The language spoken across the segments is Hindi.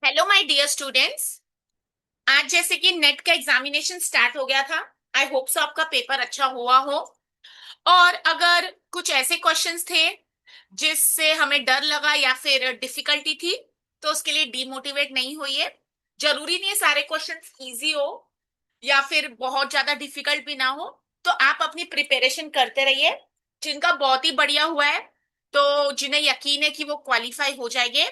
Hello my dear students. आज जैसे कि नेट का एग्जामिनेशन स्टार्ट हो गया था। आई होप सो आपका पेपर अच्छा हुआ हो। और अगर कुछ ऐसे क्वेश्चंस थे जिससे हमें डर लगा या फिर डिफिकल्टी थी, तो उसके लिए डीमोटिवेट नहीं होइए। जरूरी नहीं है सारे क्वेश्चंस इजी हो या फिर बहुत ज्यादा डिफिकल्ट भी ना हो। तो आप अपनी प्रिपरेशन करते रहिए। जिनका बहुत ही बढ़िया हुआ है, तो जिन्हें यकीन है कि वो क्वालिफाई हो जाएंगे,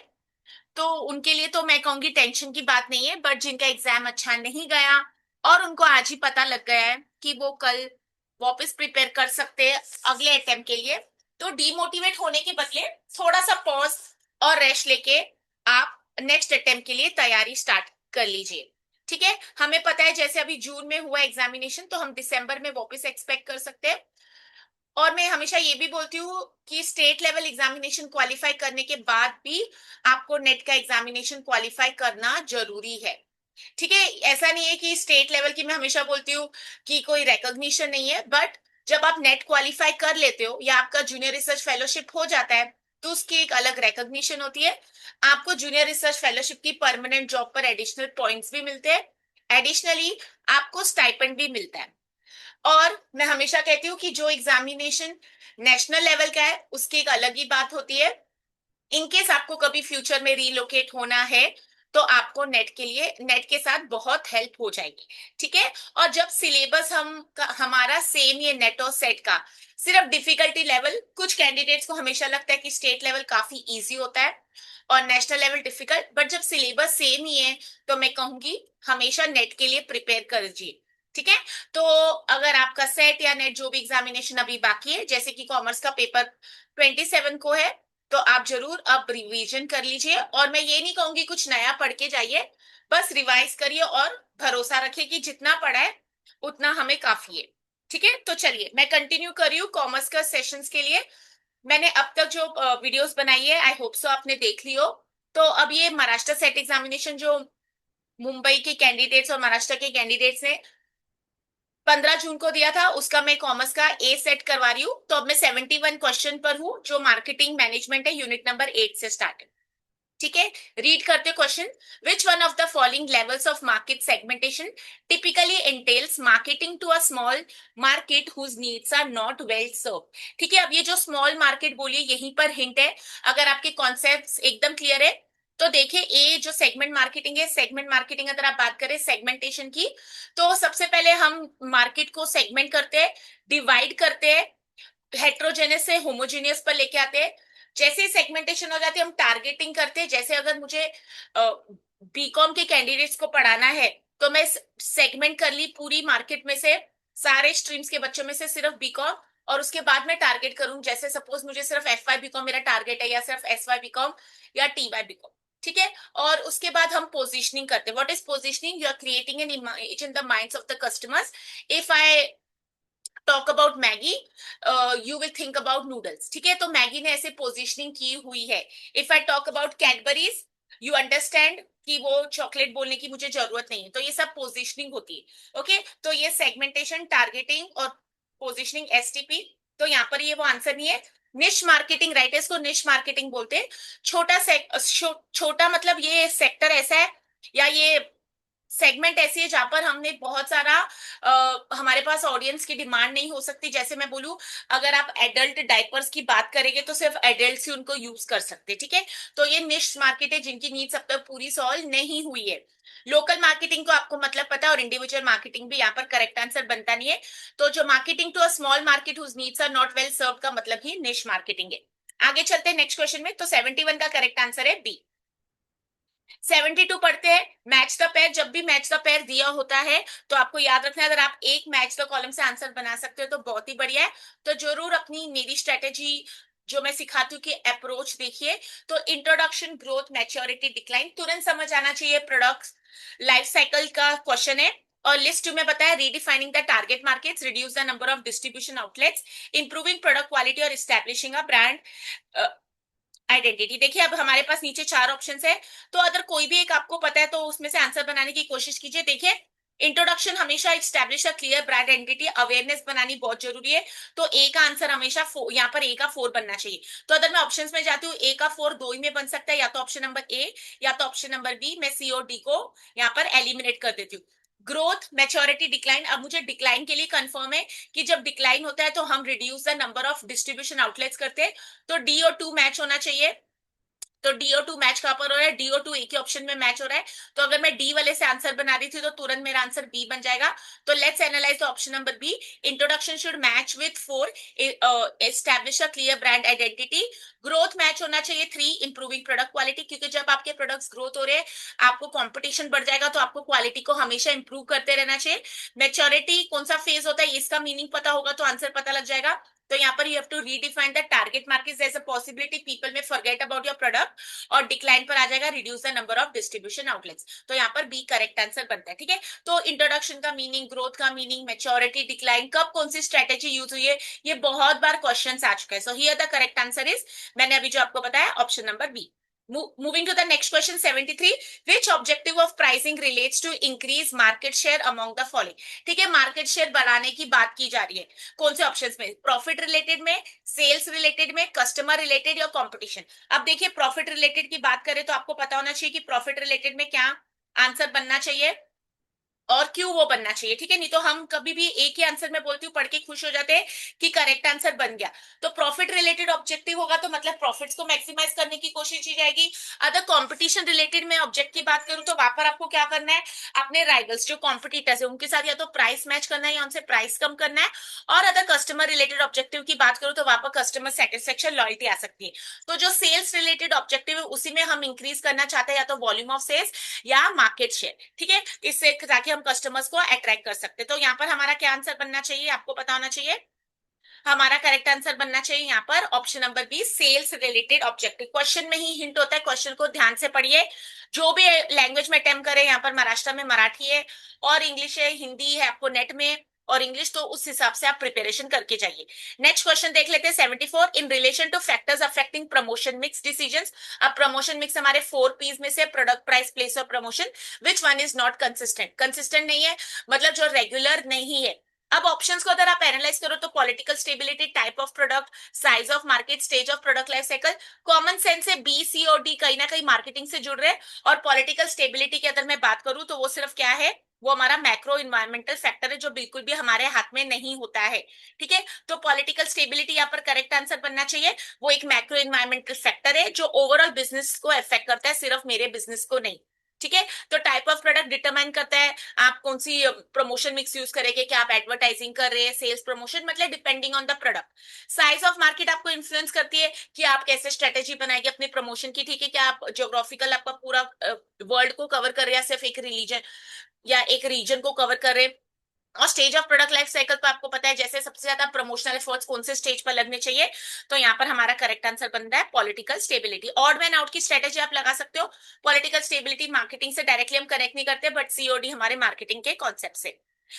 तो उनके लिए तो मैं कहूंगी टेंशन की बात नहीं है। बट जिनका एग्जाम अच्छा नहीं गया और उनको आज ही पता लग गया है कि वो कल वापस प्रिपेयर कर सकते हैं अगले अटेम्प्ट के लिए, तो डीमोटिवेट होने के बदले थोड़ा सा पॉज और रेस्ट लेके आप नेक्स्ट अटेम्प्ट के लिए तैयारी स्टार्ट कर लीजिए। ठीक है, हमें पता है जैसे अभी जून में हुआ एग्जामिनेशन, तो हम दिसंबर में वापस एक्सपेक्ट कर सकते हैं। और मैं हमेशा ये भी बोलती हूँ कि स्टेट लेवल एग्जामिनेशन क्वालिफाई करने के बाद भी आपको नेट का एग्जामिनेशन क्वालिफाई करना जरूरी है। ठीक है, ऐसा नहीं है कि स्टेट लेवल की मैं हमेशा बोलती हूँ कि कोई रिकॉग्निशन नहीं है, बट जब आप नेट क्वालिफाई कर लेते हो या आपका जूनियर रिसर्च फेलोशिप हो जाता है, तो उसकी एक अलग रिकॉग्निशन होती है। आपको जूनियर रिसर्च फेलोशिप की परमानेंट जॉब पर एडिशनल पॉइंट्स भी मिलते हैं। एडिशनली आपको स्टाइपेंड भी मिलता है। और मैं हमेशा कहती हूँ कि जो एग्जामिनेशन नेशनल लेवल का है उसकी एक अलग ही बात होती है। इनकेस आपको कभी फ्यूचर में रीलोकेट होना है, तो आपको नेट के लिए नेट के साथ बहुत हेल्प हो जाएगी। ठीक है। और जब सिलेबस हमारा सेम ये नेट और सेट का, सिर्फ डिफिकल्टी लेवल, कुछ कैंडिडेट्स को हमेशा लगता है कि स्टेट लेवल काफी इजी होता है और नेशनल लेवल डिफिकल्ट, बट जब सिलेबस सेम ही है, तो मैं कहूंगी हमेशा नेट के लिए प्रिपेयर कर लीजिए। ठीक है। तो अगर आपका सेट या नेट जो भी एग्जामिनेशन अभी बाकी है, जैसे कि कॉमर्स का पेपर 27 को है, तो आप जरूर अब रिवीजन कर लीजिए। और मैं ये नहीं कहूंगी कुछ नया पढ़ के जाइए, बस रिवाइज करिए और भरोसा रखिए कि जितना पढ़ा है उतना हमें काफी है। ठीक है, तो चलिए मैं कंटिन्यू कर रही हूँ कॉमर्स का सेशंस के लिए। मैंने अब तक जो वीडियोस बनाई है, आई होप सो आपने देख ली हो। तो अब ये महाराष्ट्र सेट एग्जामिनेशन जो मुंबई के कैंडिडेट्स और महाराष्ट्र के कैंडिडेट्स ने 15 जून को दिया था, उसका मैं कॉमर्स का ए सेट करवा रही हूँ। तो अब मैं 71 क्वेश्चन पर हूँ, जो मार्केटिंग मैनेजमेंट है, यूनिट नंबर 8 से स्टार्ट है। ठीक है, रीड करते क्वेश्चन। Which one of the following levels of market segmentation typically entails marketing to a small market whose needs are not well serve. ठीक है, अब ये जो स्मॉल मार्केट बोलिए, यहीं पर हिंट है। अगर आपके कॉन्सेप्ट एकदम क्लियर है, तो देखिए ये जो सेगमेंट मार्केटिंग है, सेगमेंट मार्केटिंग अगर आप बात करें सेगमेंटेशन की, तो सबसे पहले हम मार्केट को सेगमेंट करते हैं, डिवाइड करते हैं, हेट्रोजेनियस से होमोजेनियस पर लेके आते हैं। जैसे ही सेगमेंटेशन हो जाती है, हम टारगेटिंग करते हैं। जैसे अगर मुझे बीकॉम के कैंडिडेट्स को पढ़ाना है, तो मैं सेगमेंट कर ली पूरी मार्केट में से, सारे स्ट्रीम्स के बच्चों में से सिर्फ बीकॉम। और उसके बाद मैं टारगेट करूं, जैसे सपोज मुझे सिर्फ एफ वाई बीकॉम मेरा टारगेट है, या सिर्फ एस वाई बीकॉम या टी वाई बीकॉम। ठीक है। और उसके बाद हम पोजिशनिंग करते हैं। What is positioning? You are creating an image in the minds of the customers. If I talk about Maggi, you will think about noodles. ठीक है, तो मैगी ने ऐसे पोजीशनिंग की हुई है। If I talk about Cadbury's, you understand कि वो चॉकलेट बोलने की मुझे जरूरत नहीं है, तो ये सब पोजीशनिंग होती है। ओके, तो ये सेगमेंटेशन, टारगेटिंग और पोजीशनिंग, एसटीपी। तो यहाँ पर ये वो आंसर नहीं है। निश मार्केटिंग, राइट है, इसको निश मार्केटिंग बोलते हैं। छोटा मतलब ये सेक्टर ऐसा है या ये सेगमेंट ऐसी है जहां पर हमने बहुत सारा हमारे पास ऑडियंस की डिमांड नहीं हो सकती। जैसे मैं बोलूं, अगर आप एडल्ट डायपर्स की बात करेंगे, तो सिर्फ एडल्ट ही उनको यूज कर सकते हैं। ठीक है, तो ये निश मार्केट है जिनकी नीड्स अब तक पूरी सॉल्व नहीं हुई है। लोकल मार्केटिंग को आपको मतलब पता है, और इंडिविजुअल मार्केटिंग भी यहाँ पर करेक्ट आंसर बनता नहीं है। तो जो marketing to a small market whose needs are not well serve का मतलब ही निश मार्केटिंग है। आगे चलते हैं नेक्स्ट क्वेश्चन में। तो 71 का करेक्ट आंसर है बी। 72 पढ़ते हैं, मैच द पेयर। जब भी मैच द पेयर दिया होता है, तो आपको याद रखना है, अगर आप एक मैच द कॉलम से आंसर बना सकते हो तो बहुत ही बढ़िया है। तो जरूर अपनी मेरी स्ट्रेटेजी जो मैं सिखाती हूँ कि अप्रोच देखिए। तो इंट्रोडक्शन, ग्रोथ, मैच्योरिटी, डिक्लाइन, तुरंत समझ आना चाहिए। प्रोडक्ट्स लाइफ साइकिल का क्वेश्चन है। और लिस्ट में बताया, redefining the target markets, reduce the number of distribution outlets, improving product quality और एस्टैब्लिशिंग अ ब्रांड आइडेंटिटी। देखिए अब हमारे पास नीचे चार ऑप्शंस है, तो अगर कोई भी एक आपको पता है तो उसमें से आंसर बनाने की कोशिश कीजिए। देखिए, इंट्रोडक्शन हमेशा establish a clear brand identity, awareness बनानी बहुत जरूरी है। तो ए का आंसर हमेशा यहाँ पर ए का 4 बनना चाहिए। तो अगर मैं ऑप्शंस में जाती हूँ, ए का 4 दो ही में बन सकता है, या तो ऑप्शन नंबर ए या तो ऑप्शन नंबर बी। मैं सी और डी को यहाँ पर एलिमिनेट कर देती हूँ। Growth, maturity, decline. अब मुझे डिक्लाइन के लिए कंफर्म है कि जब डिक्लाइन होता है तो हम reduce the number of distribution outlets करते हैं। तो डी और टू मैच होना चाहिए। तो DO2 मैच कहां पर हो रहा है? DO2 एक ही ऑप्शन में मैच हो रहा है। तो अगर मैं डी वाले से आंसर बना रही थी तो तुरंत मेरा आंसर बी बन जाएगा। तो let's analyse the option number B. Introduction should match with 4, establish a clear brand identity. Growth match होना चाहिए 3, इंप्रूविंग प्रोडक्ट क्वालिटी, क्योंकि जब आपके प्रोडक्ट्स ग्रोथ हो रहे हैं, आपको कंपटीशन बढ़ जाएगा, तो आपको क्वालिटी को हमेशा इंप्रूव करते रहना चाहिए। मैच्योरिटी कौन सा फेज होता है, इसका मीनिंग पता होगा तो आंसर पता लग जाएगा। तो यहाँ पर you have to redefine the target market, there is a possibility people may forget about your product. और डिक्लाइन पर आ जाएगा reduce the number of distribution outlets. तो यहाँ पर बी करेक्ट आंसर बनता है। ठीक है, तो इंट्रोडक्शन का मीनिंग, ग्रोथ का मीनिंग, मैच्योरिटी, डिक्लाइन, कब कौन सी स्ट्रेटेजी यूज हुई है, ये बहुत बार क्वेश्चन आ चुका है। So here the correct answer is, मैंने अभी जो आपको बताया, option number B. Moving to the next question 73, which objective of pricing relates to increase market share among the following? ठीक है, मार्केट शेयर बढ़ाने की बात की जा रही है। कौन से ऑप्शंस में? प्रॉफिट रिलेटेड में, सेल्स रिलेटेड में, कस्टमर रिलेटेड या कंपटीशन। अब देखिए, प्रॉफिट रिलेटेड की बात करें तो आपको पता होना चाहिए कि प्रॉफिट रिलेटेड में क्या आंसर बनना चाहिए और क्यों वो बनना चाहिए। ठीक है, नहीं तो हम कभी भी एक ही आंसर में बोलती हूँ, पढ़ के खुश हो जाते हैं कि करेक्ट आंसर बन गया। तो प्रॉफिट रिलेटेड ऑब्जेक्टिव होगा तो मतलब प्रॉफिट्स को मैक्सिमाइज करने की कोशिश की जाएगी। अगर कंपटीशन रिलेटेड में ऑब्जेक्ट की बात करूं तो वहां पर आपको क्या करना है, अपने राइवल्स जो कॉम्पिटिटर्स है उनके साथ या तो प्राइस मैच करना है या उनसे प्राइस कम करना है। और अगर कस्टमर रिलेटेड ऑब्जेक्टिव की बात करूं तो वहां पर कस्टमर सेटिस्फेक्शन, लॉयल्टी आ सकती है। तो जो सेल्स रिलेटेड ऑब्जेक्टिव है उसी में हम इंक्रीज करना चाहते हैं, या तो वॉल्यूम ऑफ सेल्स या मार्केट शेयर। ठीक है, इससे ताकि हम कस्टमर्स को अट्रैक्ट कर सकते हैं। तो यहाँ पर हमारा क्या आंसर बनना चाहिए, आपको पता होना चाहिए। हमारा करेक्ट आंसर बनना चाहिए यहाँ पर option number B, sales related objective. Question में ही हिंट होता है, क्वेश्चन को ध्यान से पढ़िए। जो भी लैंग्वेज में अटेम्प्ट करें, यहाँ पर महाराष्ट्र में मराठी है और इंग्लिश है, हिंदी है आपको नेट में और इंग्लिश, तो उस हिसाब से आप प्रिपरेशन करके जाइए। नेक्स्ट क्वेश्चन देख लेते हैं 74, in relation two factors affecting promotion mix decisions. अब प्रमोशन मिक्स हमारे 4 पीस में से प्रोडक्ट, प्राइस, प्लेस और promotion, which one is not consistent. Consistent नहीं है मतलब जो रेगुलर नहीं है। अब ऑप्शंस को अगर आप एनालाइज करो तो political stability, type of product, size of market, stage of product life cycle. Common sense से बी, सी और डी कहीं ना कहीं मार्केटिंग से जुड़ रहे हैं। और पॉलिटिकल स्टेबिलिटी की अगर मैं बात करूं तो वो सिर्फ क्या है, वो हमारा मैक्रो इन्वायरमेंटल फैक्टर है जो बिल्कुल भी हमारे हाथ में नहीं होता है। ठीक है, तो पॉलिटिकल स्टेबिलिटी यहाँ पर करेक्ट आंसर बनना चाहिए। वो एक मैक्रो इन्वायरमेंटल फैक्टर है जो ओवरऑल बिजनेस को अफेक्ट करता है, सिर्फ मेरे बिजनेस को नहीं। ठीक है, तो टाइप ऑफ प्रोडक्ट डिटरमाइन करता है आप कौन सी प्रमोशन मिक्स यूज करेंगे, क्या आप एडवर्टाइजिंग कर रहे हैं, सेल्स प्रमोशन, मतलब depending on the product. Size of market आपको इन्फ्लुएंस करती है कि आप कैसे स्ट्रेटेजी बनाएंगे अपने प्रमोशन की। ठीक है, क्या आप ज्योग्राफिकल आपका पूरा वर्ल्ड को कवर कर रहे हैं या सिर्फ एक रिलीजन या एक रीजन को कवर कर रहे हैं। और stage of product life cycle तो आपको पता है, जैसे सबसे ज्यादा प्रमोशनल एफर्ट्स कौन से स्टेज पर लगने चाहिए। तो यहाँ पर हमारा करेक्ट आंसर बनता है political stability. Odd man out की स्ट्रेटेजी आप लगा सकते हो। पॉलिटिकल स्टेबिलिटी मार्केटिंग से डायरेक्टली हम कनेक्ट नहीं करते, बट सीओडी हमारे मार्केटिंग के कॉन्सेप्ट से।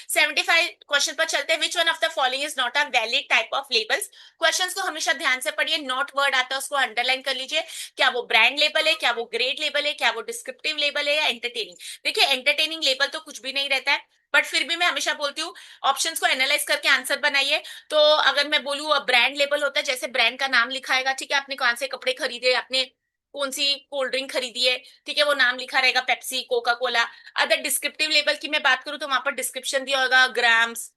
75 क्वेश्चन पर चलते हैं, which one of the following is not a valid type of labels. Questions को हमेशा ध्यान से पढ़िए, नॉट वर्ड आता है उसको अंडरलाइन कर लीजिए। क्या वो ब्रांड लेबल है, क्या वो ग्रेड लेबल है, क्या वो डिस्क्रिप्टिव लेबल है या एंटरटेनिंग। देखिए, एंटरटेनिंग लेबल तो कुछ भी नहीं रहता है, बट फिर भी मैं हमेशा बोलती हूँ ऑप्शंस को एनालाइज करके आंसर बनाइए। तो अगर मैं बोलूँ ब्रांड लेबल होता है, जैसे ब्रांड का नाम लिखाएगा। ठीक है, आपने कौन से कपड़े खरीदे, आपने कौन सी कोल्ड ड्रिंक खरीदी है, ठीक है, वो नाम लिखा रहेगा, पेप्सी, कोका कोला। अगर डिस्क्रिप्टिव लेबल की मैं बात करूं तो वहां पर डिस्क्रिप्शन दिया होगा, ग्राम्स,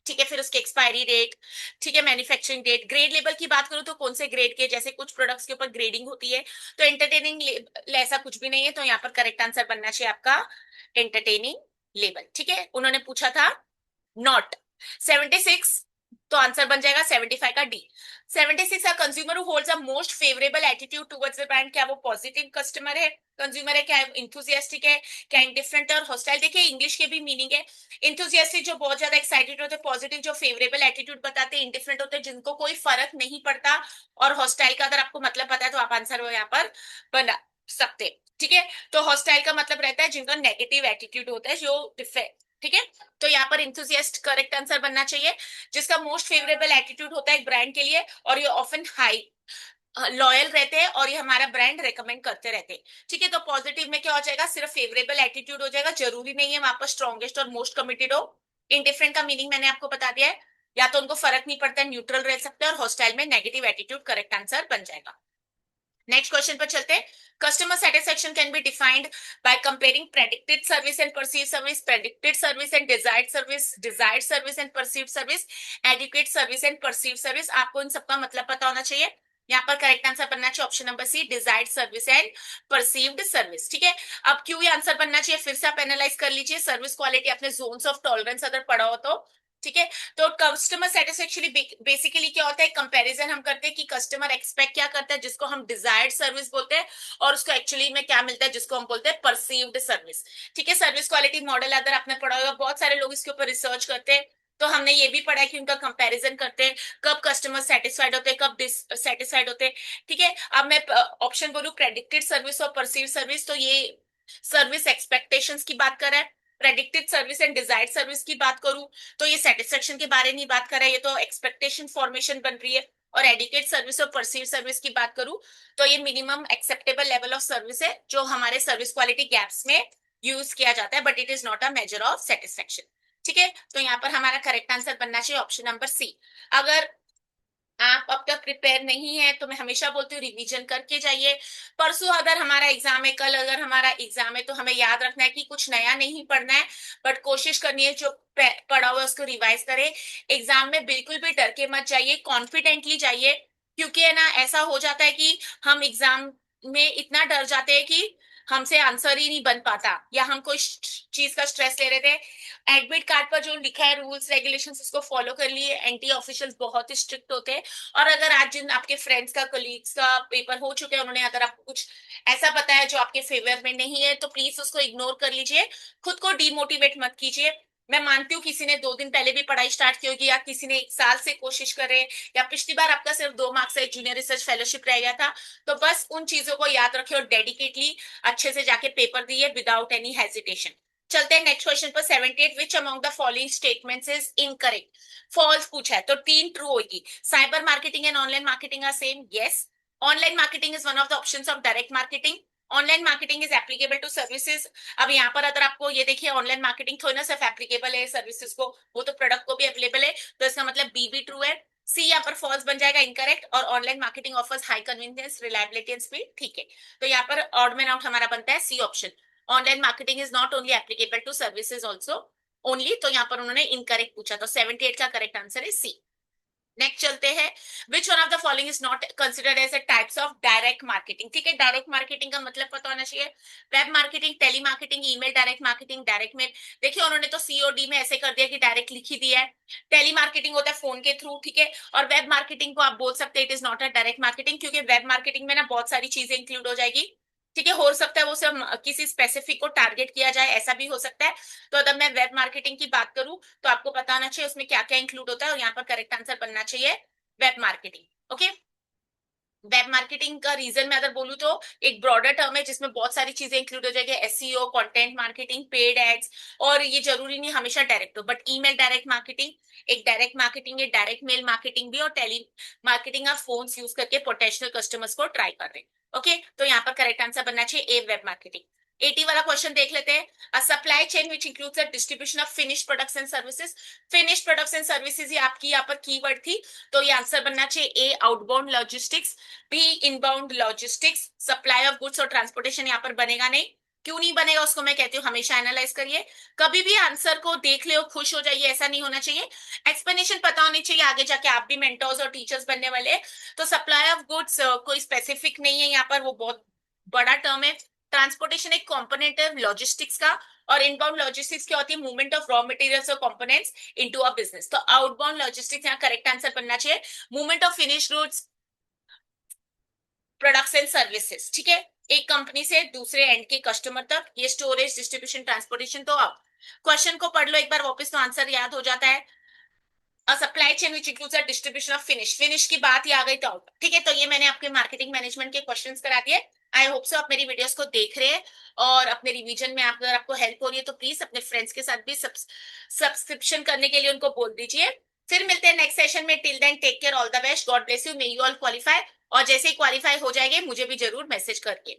ठीक है, फिर उसकी एक्सपायरी डेट, ठीक है, मैन्युफैक्चरिंग डेट। ग्रेड लेवल की बात करूं तो कौन से ग्रेड के, जैसे कुछ प्रोडक्ट्स के ऊपर ग्रेडिंग होती है। तो एंटरटेनिंग ऐसा कुछ भी नहीं है, तो यहाँ पर करेक्ट आंसर बनना चाहिए आपका एंटरटेनिंग लेवल। ठीक है, उन्होंने पूछा था नॉट। 76, तो आंसर बन जाएगा 75 का D. 76, consumer who holds a most favourable attitude towards the brand. क्या वो पॉजिटिव कस्टमर है, कंज्यूमर है, क्या इंथुजियास्टिक है, क्या इंडिफरेंट और हॉस्टाइल। देखिए, इंग्लिश के भी मीनिंग है। इंथुजियास्टिक जो बहुत ज्यादा एक्साइटेड होते हैं, पॉजिटिव जो फेवरेबल एटीट्यूड बताते हैं, इंडिफरेंट होते हैं जिनको कोई फर्क नहीं पड़ता, और हॉस्टाइल का अगर आपको मतलब पता है तो आप आंसर यहाँ पर बना सकते हैं। ठीक है, तो हॉस्टाइल का मतलब रहता है जिनका नेगेटिव एटीट्यूड होता है, जो डिफेक्ट। ठीक है, तो यहाँ पर इंथुजियास्ट करेक्ट आंसर बनना चाहिए, जिसका मोस्ट फेवरेबल एटीट्यूड होता है एक ब्रांड के लिए, और ये ऑफन हाई लॉयल रहते हैं और ये हमारा ब्रांड रेकमेंड करते रहते हैं। ठीक है, तो पॉजिटिव में क्या हो जाएगा, सिर्फ फेवरेबल एटीट्यूड हो जाएगा, जरूरी नहीं है वहां पर स्ट्रॉन्गेस्ट और मोस्ट कमिटेड हो। इनडिफरेंट का मीनिंग मैंने आपको बता दिया है, या तो उनको फर्क नहीं पड़ता, न्यूट्रल रह सकते हैं, और हॉस्टाइल में नेगेटिव एटीट्यूड करेक्ट आंसर बन जाएगा। नेक्स्ट क्वेश्चन पर चलते हैं। Customer satisfaction can be defined by comparing predicted service and perceived service, predicted service and desired service, desired service and perceived service, adequate service and perceived service. आपको इन सबका मतलब पता होना चाहिए। यहाँ पर करेक्ट आंसर बनना चाहिए option number C, desired service and perceived service. ठीक है, अब क्यों ये आंसर बनना चाहिए फिर से आप एनालाइज कर लीजिए। सर्विस क्वालिटी अपने जोन्स ऑफ टॉलरेंस अगर पढ़ा हो तो, ठीक है। तो कस्टमर सेटिस्फेक्शन बेसिकली क्या होता है, कंपैरिजन हम करते हैं कि कस्टमर एक्सपेक्ट क्या करता है, जिसको हम डिजायर्ड सर्विस बोलते हैं, और उसको एक्चुअली में क्या मिलता है, जिसको हम बोलते हैं परसीव्ड सर्विस। ठीक है, सर्विस क्वालिटी मॉडल अगर आपने पढ़ा होगा, बहुत सारे लोग इसके ऊपर रिसर्च करते हैं, तो हमने ये भी पढ़ा है कि उनका कंपैरिजन करते हैं, कब कस्टमर सेटिस्फाइड होते हैं, कब डिससेटिस्फाइड होते हैं। ठीक है, अब मैं ऑप्शन बोलूं प्रेडिक्टेड सर्विस और परसीव्ड सर्विस, तो ये सर्विस एक्सपेक्टेशंस की बात कर रहा है। Predicted service and desired service की बात करूं तो ये सेटिस्फेक्शन के बारे में बात कर रहा है, ये तो एक्सपेक्टेशन फॉर्मेशन बन रही है। और एडिकेट सर्विस और परसीव सर्विस की बात करूं तो ये minimum acceptable level of service है, जो हमारे सर्विस क्वालिटी गैप्स में यूज किया जाता है, but it is not a measure of satisfaction. ठीक है, तो यहाँ पर हमारा करेक्ट आंसर बनना चाहिए ऑप्शन नंबर सी। अगर आप अब तक प्रिपेयर नहीं है तो मैं हमेशा बोलती हूँ रिवीजन करके जाइए। परसों अगर हमारा एग्जाम है, कल अगर हमारा एग्जाम है, तो हमें याद रखना है कि कुछ नया नहीं पढ़ना है, बट कोशिश करनी है जो पढ़ा हुआ है उसको रिवाइज करें। एग्जाम में बिल्कुल भी डर के मत जाइए, कॉन्फिडेंटली जाइए। क्योंकि है ना, ऐसा हो जाता है कि हम एग्जाम में इतना डर जाते हैं कि हमसे आंसर ही नहीं बन पाता, या हम कोई चीज का स्ट्रेस ले रहे थे, एडमिट कार्ड पर जो लिखा है रूल्स रेगुलेशंस उसको फॉलो कर लिए। एंटी ऑफिशियल्स बहुत ही स्ट्रिक्ट होते हैं, और अगर आज जिन आपके फ्रेंड्स का कोलीग्स का पेपर हो चुके हैं, उन्होंने अगर आपको कुछ ऐसा बताया जो आपके फेवर में नहीं है, तो प्लीज उसको इग्नोर कर लीजिए, खुद को डिमोटिवेट मत कीजिए। मैं मानती हूँ किसी ने 2 दिन पहले भी पढ़ाई स्टार्ट की होगी, या किसी ने 1 साल से कोशिश करे, या पिछली बार आपका सिर्फ 2 मार्क्स से जूनियर रिसर्च फेलोशिप रह गया था, तो बस उन चीजों को याद रखे और डेडिकेटली अच्छे से जाके पेपर दिए विदाउट एनी हेजिटेशन। चलते हैं नेक्स्ट क्वेश्चन पर। 78 which among the following statements is incorrect. False पूछा है तो 3 ट्रू होगी। Cyber marketing and online marketing are same, yes. Online marketing is one of the options of direct marketing. Online marketing is applicable to services. अब यहाँ पर अगर आपको ये देखिए, ऑनलाइन मार्केटिंग थोड़ी ना सिर्फ एप्लीकेबल है सर्विसेज को, वो तो प्रोडक्ट को भी अवेलेबल है, तो इसका मतलब बी भी ट्रू है। सी यहाँ पर फॉल्स बन जाएगा, इनकरेक्ट। और online marketing offers high convenience, reliability and speed, ठीक है। तो यहाँ पर ऑड मैन आउट हमारा बनता है C option. Online marketing is not only applicable to services also only, तो यहाँ पर उन्होंने इनकरेक्ट पूछा, तो 78 का करेक्ट आंसर है सी। नेक्स्ट चलते हैं। Which one of the following is not considered as a types of direct marketing. ठीक है, डायरेक्ट मार्केटिंग का मतलब पता होना चाहिए। Web marketing, telemarketing, email direct marketing, direct mail. देखिए उन्होंने तो सीओडी में ऐसे कर दिया कि डायरेक्ट लिख ही दिया है। टेली मार्केटिंग होता है फोन के थ्रू, ठीक है। और वेब मार्केटिंग को आप बोल सकते हैं it is not a direct marketing, क्योंकि वेब मार्केटिंग में ना बहुत सारी चीजें इंक्लूड हो जाएगी। ठीक है, हो सकता है वो सिर्फ किसी स्पेसिफिक को टारगेट किया जाए, ऐसा भी हो सकता है। तो अगर मैं वेब मार्केटिंग की बात करूं तो आपको पता होना चाहिए उसमें क्या क्या इंक्लूड होता है, और यहाँ पर करेक्ट आंसर बनना चाहिए web marketing. Okay, web marketing का रीजन मैं अगर बोलूं तो एक ब्रॉडर टर्म है जिसमें बहुत सारी चीजें इंक्लूड हो जाएगी, SEO, content marketing, paid ads, और ये जरूरी नहीं हमेशा डायरेक्ट हो, बट ईमेल डायरेक्ट मार्केटिंग एक डायरेक्ट मार्केटिंग है, डायरेक्ट मेल मार्केटिंग भी, और टेली मार्केटिंग आप फोन यूज करके पोटेंशियल कस्टमर्स को ट्राई कर रहे हैं। ओके, तो यहाँ पर करेक्ट आंसर बनना चाहिए ए, वेब मार्केटिंग। 80 वाला क्वेश्चन देख लेते हैं। A supply chain which includes the distribution of finish products and services. Finish products and services ये आपकी यहाँ पर कीवर्ड थी, तो ये आंसर बनना चाहिए A, outbound logistics, B, inbound logistics. Supply of goods और ट्रांसपोर्टेशन यहाँ पर बनेगा नहीं। क्यों नहीं बनेगा उसको मैं कहती हूँ हमेशा एनालाइज करिए, कभी भी आंसर को देख ले और खुश हो जाइए, ऐसा नहीं होना चाहिए। एक्सप्लेनेशन पता होनी चाहिए, आगे जाके आप भी मेंटर्स और टीचर्स बनने वाले हैं। तो सप्लाई ऑफ गुड्स कोई स्पेसिफिक नहीं है यहाँ पर, वो बहुत बड़ा टर्म है। ट्रांसपोर्टेशन एक कॉम्पोनेंट है लॉजिस्टिक्स का, और इनबाउंड लॉजिस्टिक्स क्या होती है, मूवमेंट ऑफ रॉ मटेरियल्स और कंपोनेंट्स इनटू अ बिजनेस। तो आउटबाउंड लॉजिस्टिक्स यहाँ करेक्ट आंसर बनना चाहिए। Movement of finish goods, products and services, ठीक है, एक कंपनी से दूसरे एंड के कस्टमर तक, ये स्टोरेज, डिस्ट्रीब्यूशन, ट्रांसपोर्टेशन। तो अब क्वेश्चन को पढ़ लो एक बार वापस तो आंसर याद हो जाता है। Supply chain which includes the distribution of finish, finish की बात ही आ गई तो आउट, ठीक है। तो ये मैंने आपके मार्केटिंग मैनेजमेंट के क्वेश्चंस करा दिए। आई होप सो आप मेरी वीडियोस को देख रहे हैं, और अपने रिवीजन में अगर आपको हेल्प हो रही है तो प्लीज अपने फ्रेंड्स के साथ भी सब्सक्रिप्शन करने के लिए उनको बोल दीजिए। फिर मिलते हैं नेक्स्ट सेशन में। Till then take care, all the best, God bless you, may you all qualify. और जैसे ही क्वालिफाई हो जाएंगे मुझे भी जरूर मैसेज करके